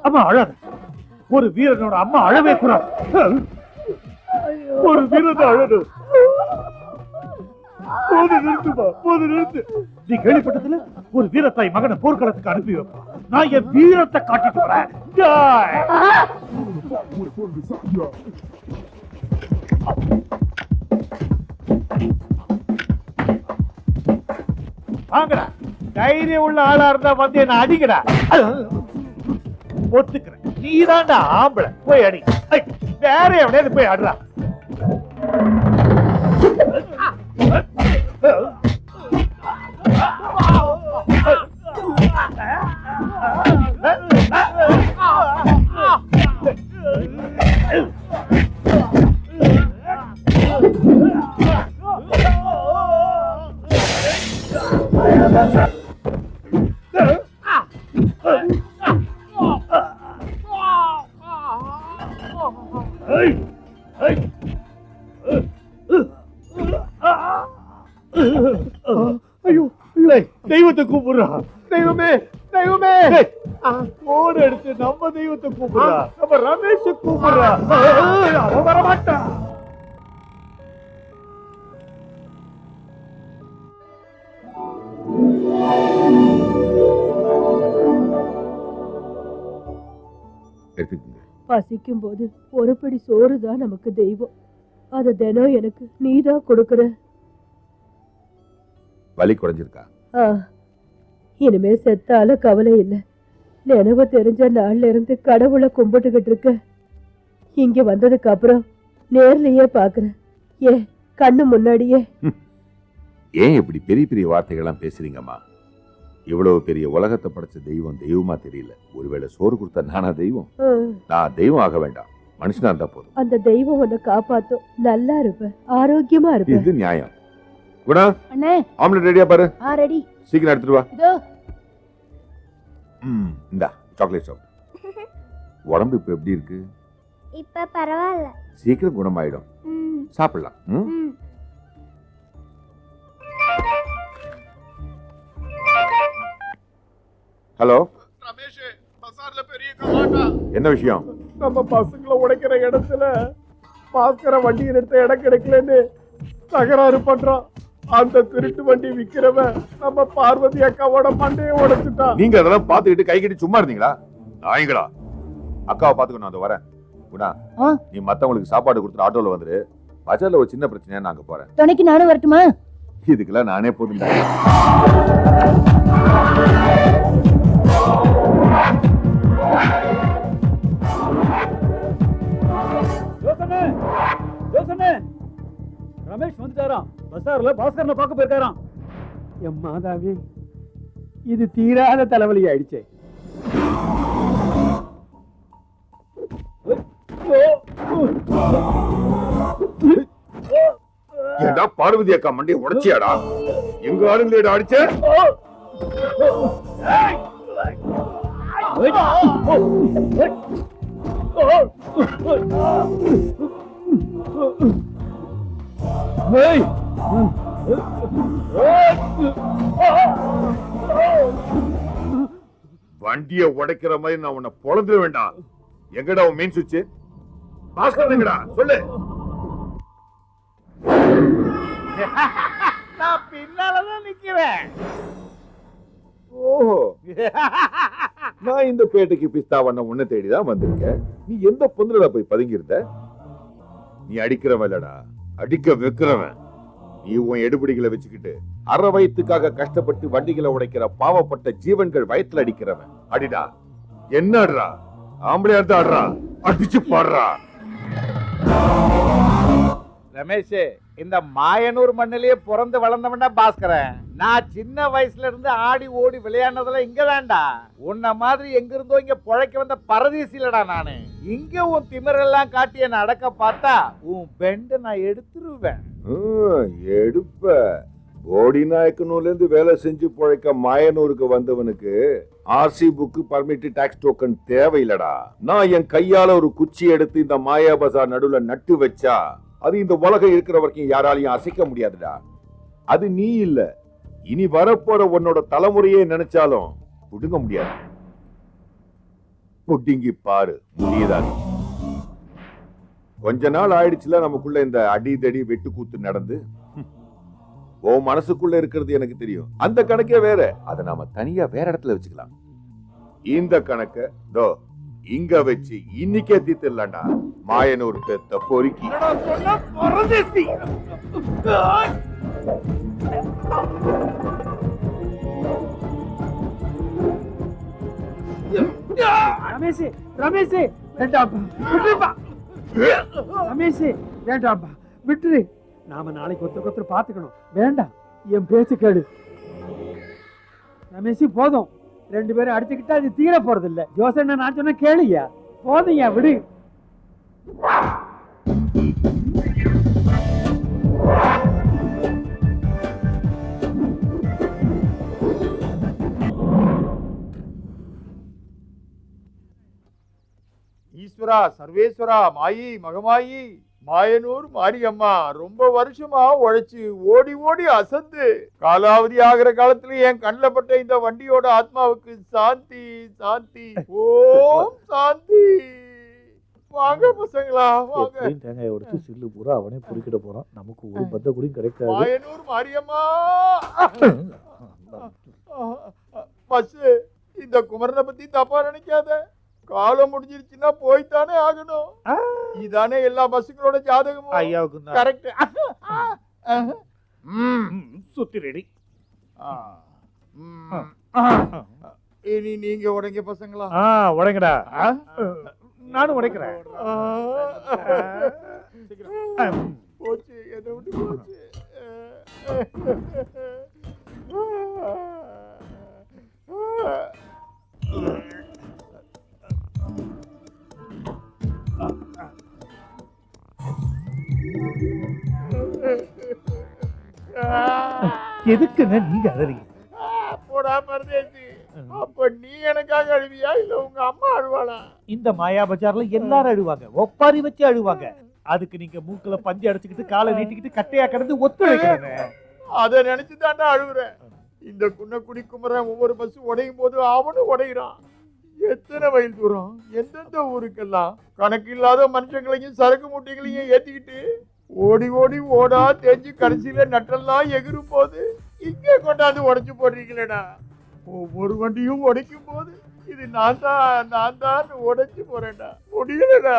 அம்மா அழாத. ஒரு வீரனோட அம்மா அழவே கூடாது. ஒரு வீரன் அழணும். போது நிறுத்துமா, போது நிறுத்து. நீ கேள்விப்பட்டதுல ஒரு வீரத்தாய் மகனை போர்க்களத்துக்கு அனுப்பி வைப்பான். நான் என் வீரத்தை காட்டிட்டு வரேன். வாங்கடா, தைரியம் உள்ள ஆளா இருந்தா வந்து என்ன அடிக்கடா. ஒத்துக்கிறேன், நீதான்டா ஆம்பளை. போய் அடி. வேற எவனையாவது போய் ஆடுறா. ஐயோ, தெய்வத்தை கூப்பிடுறா. தெய்வமே, தெய்வமே. போன் எடுத்து நம்ம தெய்வத்தை கூப்பிடுறா. நம்ம ரமேஷ கூப்பிடுறா. அவன் வரமாட்டான். பசிக்கும் போது ஒரு பிடி சோறு தான் நமக்கு தெய்வம். அத தினம் எனக்கு நீதான் கொடுக்கற. வலி குறைஞ்சிருக்கா? இனிமே செத்தால கவலை இல்லை. நினைவு தெரிஞ்ச நாள்ல இருந்து கடவுளை கும்பிட்டுக்கிட்டு இருக்க. இங்க வந்ததுக்கு அப்புறம் நேர்லயே பாக்குறேன். கண்ணு முன்னாடியே. ஏன் இப்படி பெரிய பெரிய வார்த்தைகள்லாம் பேசுறீங்கம்மா? இவ்வளவு பெரிய உலகத்தை படைச்ச தெய்வம் தெய்வமா தெரியல. ஒருவேளை சோறு கொடுத்தா நானா தெய்வம்? நான் தெய்வம் ஆக வேண்டாம், மனுஷனா இருந்தா போதும். அந்த தெய்வம் உன்னை காப்பாத்தும். நல்லா இருப்ப, ஆரோக்கியமா இருப்ப. இது நியாயம். குணா, அண்ணே ஆம்லெட் ரெடியா பாரு. ரெடி. சீக்கிரம் எடுத்துட்டு வா. இதோ. இந்தா சாக்லேட் சாப்பிடு. உடம்பு இப்ப எப்படி இருக்கு? இப்ப பரவாயில்ல. சீக்கிரம் குணமாயிடும். சாப்பிடலாம். ஹலோ ரமேஷ், பசார்ல பெரிய கலாட்டா. என்ன விஷயம்? நம்ம பசங்களை உடைக்கிற இடத்துல பாஸ்கர வண்டி எடுத்த இடம் கிடைக்கலன்னு தகராறு பண்றான். அந்த திருட்டு வண்டி விக்கிறவன் நம்ம பார்வதி அக்காவோட மண்டையை உடைச்சுட்டான். நீங்க அதெல்லாம் பாத்துக்கிட்டு கை கட்டி சும்மா இருந்தீங்களா? நாயங்களா, அக்காவை பாத்துக்கணும். அந்த வரேன். குணா, நீ மத்தவங்களுக்கு சாப்பாடு கொடுத்துட்டு ஆட்டோல வந்துரு. பஜார்ல ஒரு சின்ன பிரச்சனையா நாங்க போறேன். துணைக்கு நானும் வரட்டுமா? இதுக்கெல்லாம் நானே போதும். ரமேஷ் வந்துட்டாராம். பசார்ல பாஸ்கரனை பார்க்க போயிருக்காராம். என் மாதாவி, இது தீராத தலைவலி ஆயிடுச்சே. ஏடா பார்வதி அக்கா மண்டையை உடைச்சியாடா? எங்க ஆளுங்களேடா அடிச்ச? வண்டியை உடைக்கிற மாதிரி நான் உன்னை பொழந்துட வேண்டாம். எங்கடா உன் மெயின் சுவிட்ச்? பாஸ்கர் எங்கடா சொல்லு. நான் பின்னாலதான் நிக்கிறேன். ஓஹோ, நான் இந்த பேட்டைக்கு பிஸ்தா வண்ண உன்னை தேடிதான் வந்திருக்கேன். நீ எந்த பொந்துல போய் பதுங்கி இருந்த? நீ அடிக்கிறவன் இல்லடா, அடிக்க வைக்கிறவன். நீ உன் எடுபடிகளை வச்சுக்கிட்டு அரை வயிற்றுக்காக கஷ்டப்பட்டு வண்டிகளை உடைக்கிற பாவப்பட்ட ஜீவன்கள் வயிற்றுல அடிக்கிறவன். அடிடா. என்ன ஆடுறா? ஆம்பளையா இருந்தா ஆடுறா, அடிச்சு பாடுறா. ரமேஷ், இந்த மாயனூர் மண்ணிலேயே பிறந்து வளர்ந்தவன்டா பாஸ்கரன். நான் சின்ன வயசுல இருந்து ஆடி ஓடி விளையாடுனதெல்லாம் இங்கதான்டா. உன்ன மாதிரி எங்க இருந்தோ இங்க பொழைக்க வந்த பரதேசி இல்லடா நானு. இங்க உன் திமிரெல்லாம் காட்டி என்ன அடக்க பார்த்தா உன் பெண்ட நான் எடுத்துருவேன். எடுப்ப. ஓடி நாயக்கனூர்ல இருந்து வேலை செஞ்சு பொழைக்க மாயனூருக்கு வந்தவனுக்கு RC book, permit, tax token தேவையில்லடா. நான் என் கையால ஒரு குச்சி எடுத்து இந்த மாயா பசார் நடுவுல நட்டு வச்சா அது இந்த உலகம் இருக்கிற வரைக்கும் யாராலையும் அசைக்க முடியாதுடா. அது நீ இல்ல, இனி வரப்போற உன்னோட தலைமுறையே நினைச்சாலும் புடுங்க முடியாது. புட்டிங்கி பாரு முடியதான். கொஞ்ச நாள் ஆயிடுச்சுல நமக்குள்ள இந்த அடிதடி வெட்டுக்கூத்து நடந்து. உன் மனசுக்குள்ள இருக்கிறது எனக்கு தெரியும். அந்த கணக்கே வேற. அதை நாம தனியா வேற இடத்துல வச்சுக்கலாம். இந்த கணக்க தோ இங்க வச்சு இன்னைக்கே தீர்த்திடலாம்டா. மாயனூர் பெத்த பொறுக்கி. ரமேஷ் ரமேஷ் வேண்டாப்பா விட்டுருப்பா. ரமேஷ் வேண்டாப்பா விட்டுரு. நாம நாளைக்கு ஒருத்தர் பாத்துக்கணும். வேண்டாம் என் பேச்சு கேடு. ரமேஷ் போதும். 2 பேரும் அடிச்சுக்கிட்டா அது தீர போறது இல்ல. ஜோசன் நான் சொன்ன கேளுயா. போதும்யா விடு. ஈஸ்வரா, சர்வேஸ்வரா, மாயி மகமாயி மாயனூர் மாரியம்மா ரொம்ப வருஷமா உழைச்சு ஓடி ஓடி அசந்து காலாவதி ஆகிற காலத்துல என் கண்ணில் பட்ட இந்த வண்டியோட ஆத்மாவுக்கு சாந்தி சாந்தி ஓம் சாந்தி. வாங்க பசங்களா வாங்க. தேங்காயை உடைச்சு சில்லு பூரா அவனே பொறுக்கிட போறான். நமக்கு ஒரு பத்த கூட கிடைக்காது. மாயனூர் மாரியம்மா பஸ், இந்த குமரனை பத்தி தப்பா நினைக்காத. காலம் முடிஞ்சிருச்சுன்னா போய்த்தானே ஆகணும். இதானே எல்லா பஸ்ஸுகளோட ஜாதகமும். ஐயாவுக்கு கரெக்ட். சுத்தி ரெடி. இனி நீங்க உடைங்க பசங்களா. உடைங்கடா. நானும் உடைக்கிறேன். போச்சு, என்னை விட்டு போச்சு. எதுக்குங்க நீங்க அழறீங்க? போடா பரதேசி. அப்ப நீ எனக்காக அழுவியா இல்ல உங்க அம்மா அழுவாளா? இந்த மாயா பஜார்ல எல்லாரும் அழுவாங்க. ஒப்பாரி வச்சு அழுவாங்க. அதுக்கு நீங்க மூக்குல பஞ்சு அடைச்சுக்கிட்டு காலை நீட்டிக்கிட்டு கட்டையா கிடந்து ஒத்துழைக்கிறேங்க. அதை நினைச்சு தாண்டா அழுவுறேன். இந்த குன்னக்குடி குமரன் ஒவ்வொரு பஸ் உடையும் போது அவனும் உடையிறான். எத்தனை மைல் தூரம், எந்தெந்த ஊருக்கெல்லாம் கணக்கு இல்லாத மனுஷங்களையும் சரக்கு மூட்டைகளையும் ஏத்திக்கிட்டு ஓடி ஓடி ஓடா தேஞ்சு கடைசியில நட்டெல்லாம் எகிரும் போது இங்கே கொண்டாந்து உடைச்சு போடுறீங்களேடா. ஒவ்வொரு வண்டியும் உடைக்கும் போது இது நான் தான் உடைச்சு போறேன்டா. முடியலடா.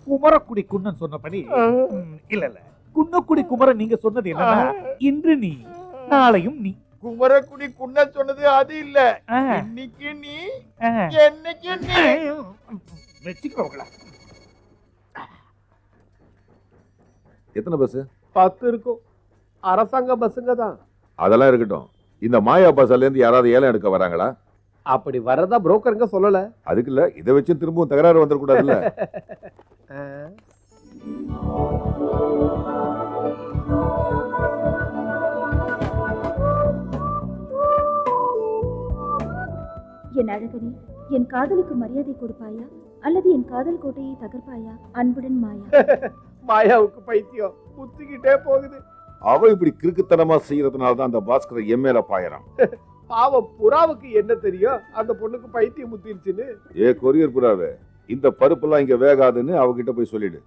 குமரக்குடி குன்னன் சொன்னபடி இல்ல இல்ல குன்னக்குடி குமரன் நீங்க சொன்னது என்னன்னா இன்று நீ நாளையும் நீ. குமரக்குடி குன்ன சொன்னது அது இல்ல. இன்னைக்கு நீ என்னைக்கு நீ. வச்சுக்கோங்களா? எத்தனை பஸ்? 10 இருக்கும். அரசாங்க பஸ்ஸுங்க தான். அதெல்லாம் இருக்கட்டும். இந்த மாயா பஸ்ல இருந்து யாராவது ஏலம் எடுக்க வராங்களா? அப்படி வரதா புரோக்கருங்க சொல்லல. அதுக்கு இல்ல, இதை வச்சு திரும்பவும் தகராறு வந்துடக்கூடாதுல்ல. என் அழகனே, என் காதலுக்கு மரியாதை கொடுப்பாயா அல்லது என் காதல் கோட்டையை தகர்ப்பாயா? அன்புடன் மாயா. மாயாவுக்கு பைத்தியம் புத்திக்கிட்டே போகுது. அவ இப்படி கிறுக்குத்தனமா செய்யறதுனாலதான் அந்த பாஸ்கர் எம்ஏல பாயறான். பாவம் புறாவுக்கு என்ன தெரியும் அந்த பொண்ணுக்கு பைத்தியம் முத்திருச்சுன்னு. ஏ கொரியர் புறாவே, இந்த பருப்பெல்லாம் இங்க வேகாதுன்னு அவகிட்ட போய் சொல்லிடு.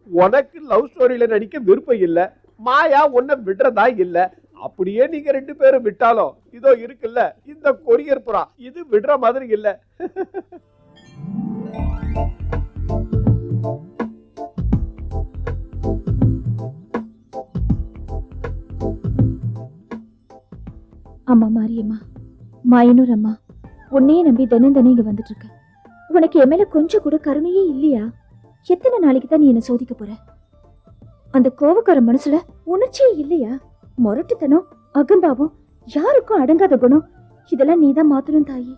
உனக்கு லவ் ஸ்டோரியில நடிக்க விருப்பம் இல்ல. மாயா உன்னை விடுறதா இல்ல. அப்படியே நீங்க 2 பேரும் விட்டாலும் இதோ இருக்குல்ல இந்த கொரியர் புறா, இது விடுற மாதிரி இல்ல. அம்மா மாரியம்மா, மாயனூர் அம்மா, உன்னையே நம்பி தினம் தினம் இங்க வந்துட்டு இருக்க. உனக்கு என் மேல கொஞ்சம் கூட கருணையே இல்லையா? எத்தனை நாளைக்கு தான் நீ என்ன சோதிக்க போற? அந்த கோவக்கார மனசுல உணர்ச்சியே இல்லையா? முரட்டுத்தனம், அகம்பாவம், யாருக்கும் அடங்காத குணம், இதெல்லாம் நீதான் மாத்தணும் தாயி.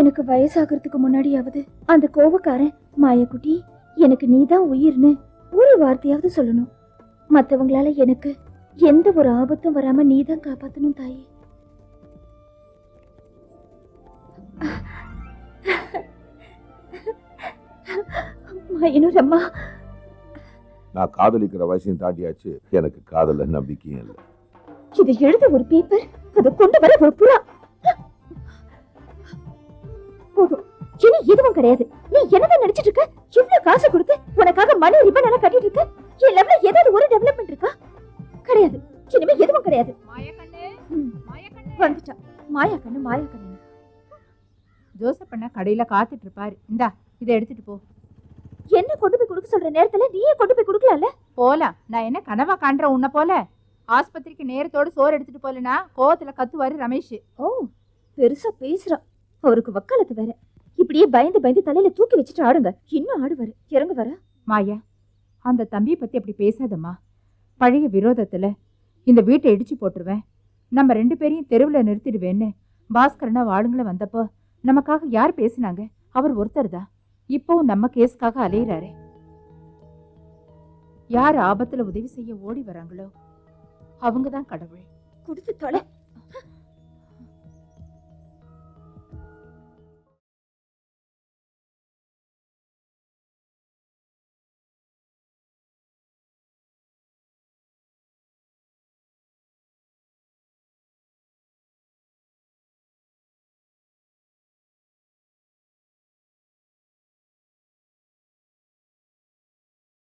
எனக்கு வயசாகிறதுக்கு முன்னாடியாவது அந்த கோவக்காரன் மாயக்குட்டி எனக்கு நீதான் உயிர்னு ஒரு வார்த்தையாவது சொல்லணும். மத்தவங்களால எனக்கு எந்த ஒரு ஆபத்தும் வராம நீதான் காப்பாத்தணும் தாயி. மாயனூர் அம்மா, நான் காதலிக்கிற வயசையும் தாண்டியாச்சு. எனக்கு காதல நம்பிக்கையும் இல்லை. இதை எழுத ஒரு பேப்பர், அதை கொண்டு வர ஒரு புறா. எதுவும் கிடையாது. நீ என்னதான் நினைச்சிட்டு இருக்க? இவ்வளவு காசு கொடுத்து உனக்காக மணி ரிப்பன் எல்லாம் கட்டிட்டு இருக்க. என் லெவல்ல ஏதாவது ஒரு டெவலப்மெண்ட் இருக்கா? கிடையாது. இனிமே எதுவும் கிடையாது. வந்துட்டா மாயா கண்ணு. ஜோசப் அண்ணா கடையில காத்துட்டு இருப்பாரு. இந்தா இதை எடுத்துட்டு போ. என்ன கொண்டு போய் கொடுக்க சொல்ற நேரத்துல நீயே கொண்டு போய் கொடுக்கலாம்ல? போலாம். நான் என்ன கனவா காண்ற உன்ன போல? ஆஸ்பத்திரிக்கு நேரத்தோடு சோறு எடுத்துட்டு போலனா கோவத்துல கத்துவாரு ரமேஷ். ஓ, பெருசா பேசுறா. அவருக்கு வக்காலத்து வேற. இப்படியே பயந்து தலையில தூக்கி வச்சுட்டு ஆடுங்க. இன்னும் ஆடுவாரு. இறங்க வர. மாயா, அந்த தம்பியை பத்தி அப்படி பேசாதம்மா. பழைய விரோதத்துல இந்த வீட்டை இடிச்சு போட்டுருவேன். நம்ம 2 பேரையும் தெருவில் நிறுத்திடுவேன்னு பாஸ்கரனா வாளுங்களை வந்தப்போ நமக்காக யார் பேசினாங்க? அவர் ஒருத்தர் தான். இப்போவும் நம்ம கேஸ்க்காக அலையிறாரு. யார் ஆபத்துல உதவி செய்ய ஓடி வராங்களோ அவங்க தான் கடவுள். கொடுத்து தொலை.